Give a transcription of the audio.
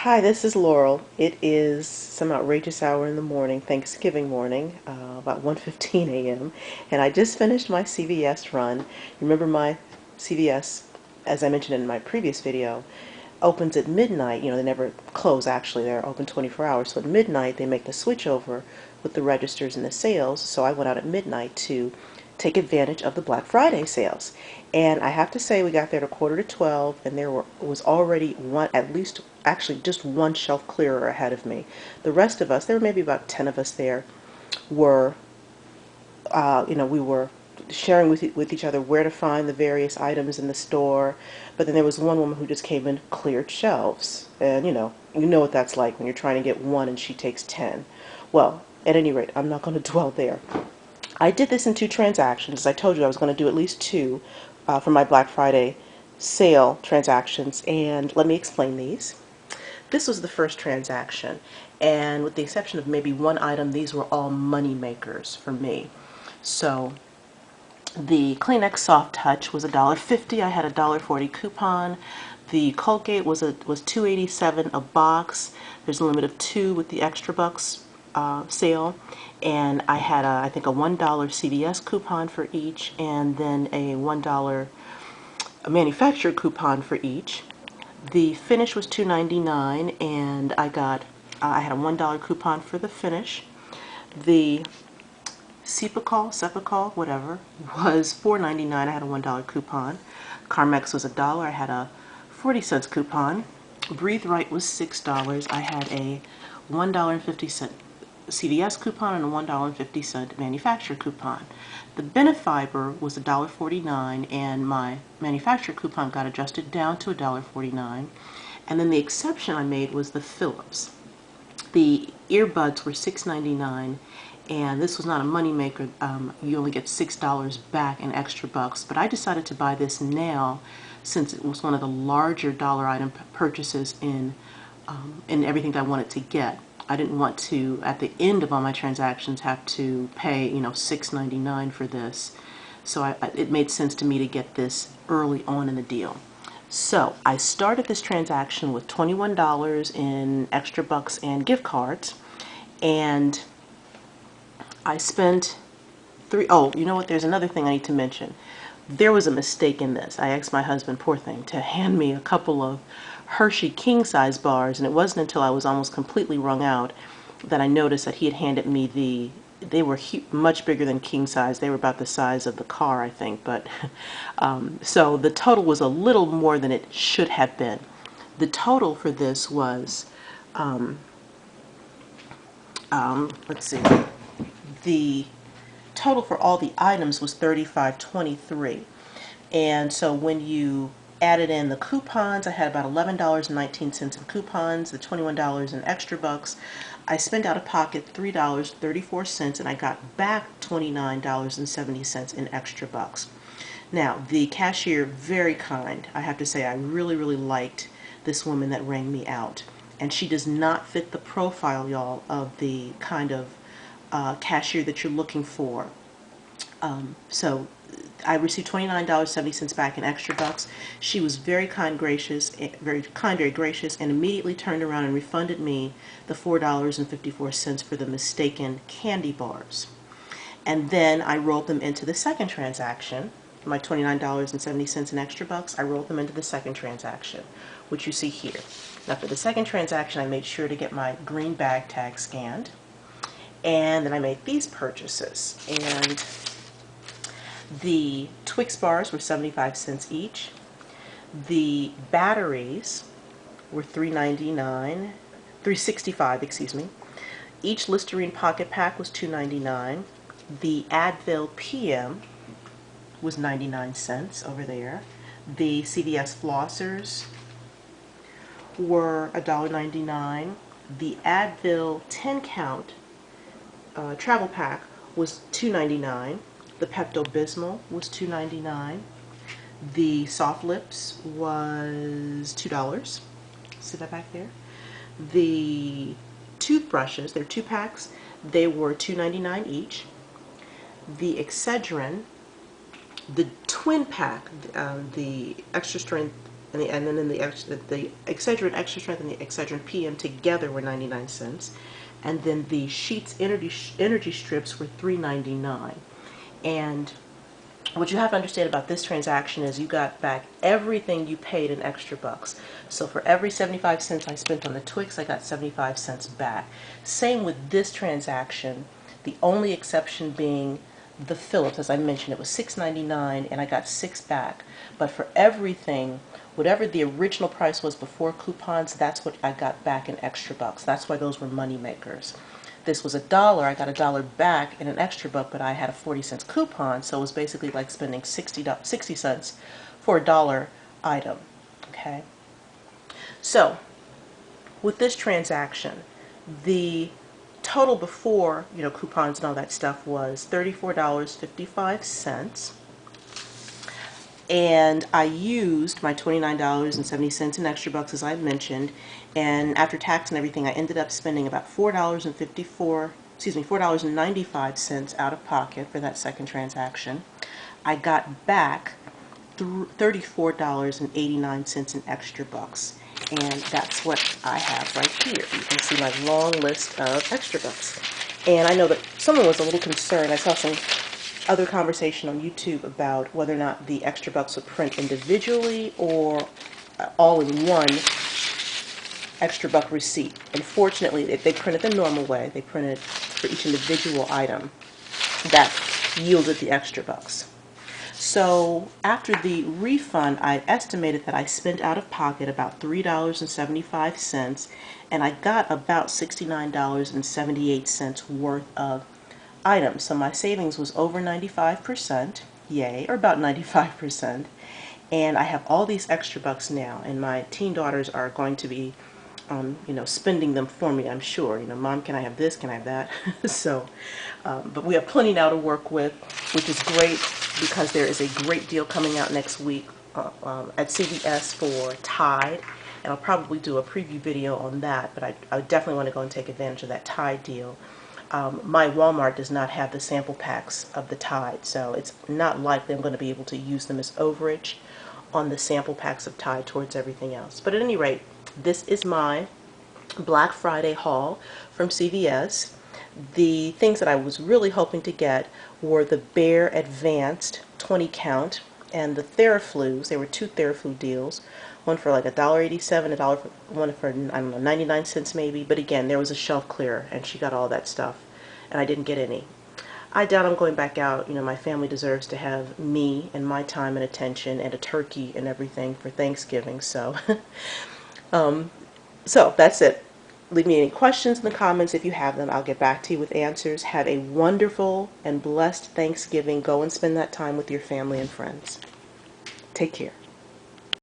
Hi, this is Laurel. It is some outrageous hour in the morning, Thanksgiving morning, about 1:15 a.m. And I just finished my CVS run. Remember my CVS, as I mentioned in my previous video, opens at midnight. You know, they never close actually. They're open 24 hours. So at midnight they make the switch over with the registers and the sales. So I went out at midnight to take advantage of the Black Friday sales. And I have to say, we got there at a quarter to 12, and was already one, at least actually just one shelf clearer ahead of me. The rest of us, there were maybe about 10 of us there, were, we were sharing with each other where to find the various items in the store. But then there was one woman who just came in, cleared shelves. And you know what that's like when you're trying to get one and she takes 10. Well, at any rate, I'm not going to dwell there. I did this in two transactions. As I told you, I was going to do at least two for my Black Friday sale transactions, and let me explain these. This was the first transaction, and with the exception of maybe one item, these were all money makers for me. So the Kleenex Soft Touch was $1.50. I had a $1.40 coupon. The Colgate was $2.87 a box. There's a limit of 2 with the ExtraBucks sale, and I had I think a $1 CVS coupon for each, and then a $1 manufacturer coupon for each. The Finish was $2.99, and I had a $1 coupon for the Finish. The Cepacol, whatever, was $4.99. I had a $1 coupon. Carmex was $1. I had a 40-cent coupon. Breathe Right was $6. I had a $1.50 CVS coupon and a $1.50 manufacturer coupon. The Benefiber was $1.49, and my manufacturer coupon got adjusted down to $1.49. And then the exception I made was the Philips. The earbuds were $6.99, and this was not a money maker. You only get $6 back in ExtraBucks, but I decided to buy this now since it was one of the larger dollar item purchases in everything that I wanted to get. I didn't want to, at the end of all my transactions, have to pay, $6.99 for this. So it made sense to me to get this early on in the deal. So I started this transaction with $21 in ExtraBucks and gift cards, and I spent oh, you know what? There's another thing I need to mention. There was a mistake in this. I asked my husband, poor thing, to hand me a couple of Hershey king-size bars, and it wasn't until I was almost completely wrung out that I noticed that he had handed me they were much bigger than king size. They were about the size of the car, I think, but so the total was a little more than it should have been. The total for this was, let's see, the total for all the items was $35.23. And so when you added in the coupons, I had about $11.19 in coupons, the $21 in ExtraBucks. I spent out of pocket $3.34, and I got back $29.70 in ExtraBucks. Now, the cashier, very kind. I have to say, I really, really liked this woman that rang me out. And she does not fit the profile, y'all, of the kind of cashier that you're looking for. So I received $29.70 back in ExtraBucks. She was very gracious, very gracious, and immediately turned around and refunded me the $4.54 for the mistaken candy bars. And then I rolled them into the second transaction. My $29.70 in ExtraBucks, I rolled them into the second transaction, which you see here. Now for the second transaction, I made sure to get my green bag tag scanned. And then I made these purchases. And the Twix bars were 75 cents each. The batteries were $3.65, excuse me. Each Listerine pocket pack was $2.99. The Advil PM was 99 cents over there. The CVS flossers were $1.99. The Advil 10 count travel pack was $2.99. The Pepto-Bismol was $2.99. The Soft Lips was $2. See that back there? The toothbrushes, they're 2-packs, they were $2.99 each. The Excedrin, the twin pack, the extra strength and then the Excedrin Extra Strength and the Excedrin PM together were 99 cents. And then the Sheets energy strips were $3.99. And what you have to understand about this transaction is you got back everything you paid in ExtraBucks. So for every 75 cents I spent on the Twix, I got 75 cents back. Same with this transaction, the only exception being the Phillips. As I mentioned, it was $6.99 and I got 6 back. But for everything, whatever the original price was before coupons, that's what I got back in ExtraBucks. That's why those were money makers. This was $1, I got $1 back in an ExtraBuck, but I had a 40-cent coupon, so it was basically like spending 60 cents for a dollar item. Okay. So with this transaction, the total before, coupons and all that stuff was $34.55. And I used my $29.70 in ExtraBucks, as I mentioned, and after tax and everything, I ended up spending about $4.95 out of pocket for that second transaction. I got back $34.89 in ExtraBucks, and that's what I have right here. You can see my long list of ExtraBucks. And I know that someone was a little concerned. I saw some other conversation on YouTube about whether or not the ExtraBucks would print individually or all in one ExtraBuck receipt. Unfortunately, they printed the normal way. They printed for each individual item that yielded the ExtraBucks. So after the refund, I estimated that I spent out of pocket about $3.75, and I got about $69.78 worth of items. So my savings was over 95%, yay, or about 95%. And I have all these ExtraBucks now, and my teen daughters are going to be, spending them for me, I'm sure. Mom, can I have this? Can I have that? So, but we have plenty now to work with, which is great because there is a great deal coming out next week at CVS for Tide. And I'll probably do a preview video on that, but I definitely want to go and take advantage of that Tide deal. My Walmart does not have the sample packs of the Tide, so it's not likely I'm going to be able to use them as overage on the sample packs of Tide towards everything else. But at any rate, this is my Black Friday haul from CVS. The things that I was really hoping to get were the Bare Advanced 20 count and the Theraflus. There were 2 Theraflu deals. One for like $1.87, one for, I don't know, 99 cents maybe. But again, there was a shelf clear, and she got all that stuff, and I didn't get any. I doubt I'm going back out. My family deserves to have me and my time and attention and a turkey and everything for Thanksgiving. So, so that's it. Leave me any questions in the comments if you have them. I'll get back to you with answers. Have a wonderful and blessed Thanksgiving. Go and spend that time with your family and friends. Take care.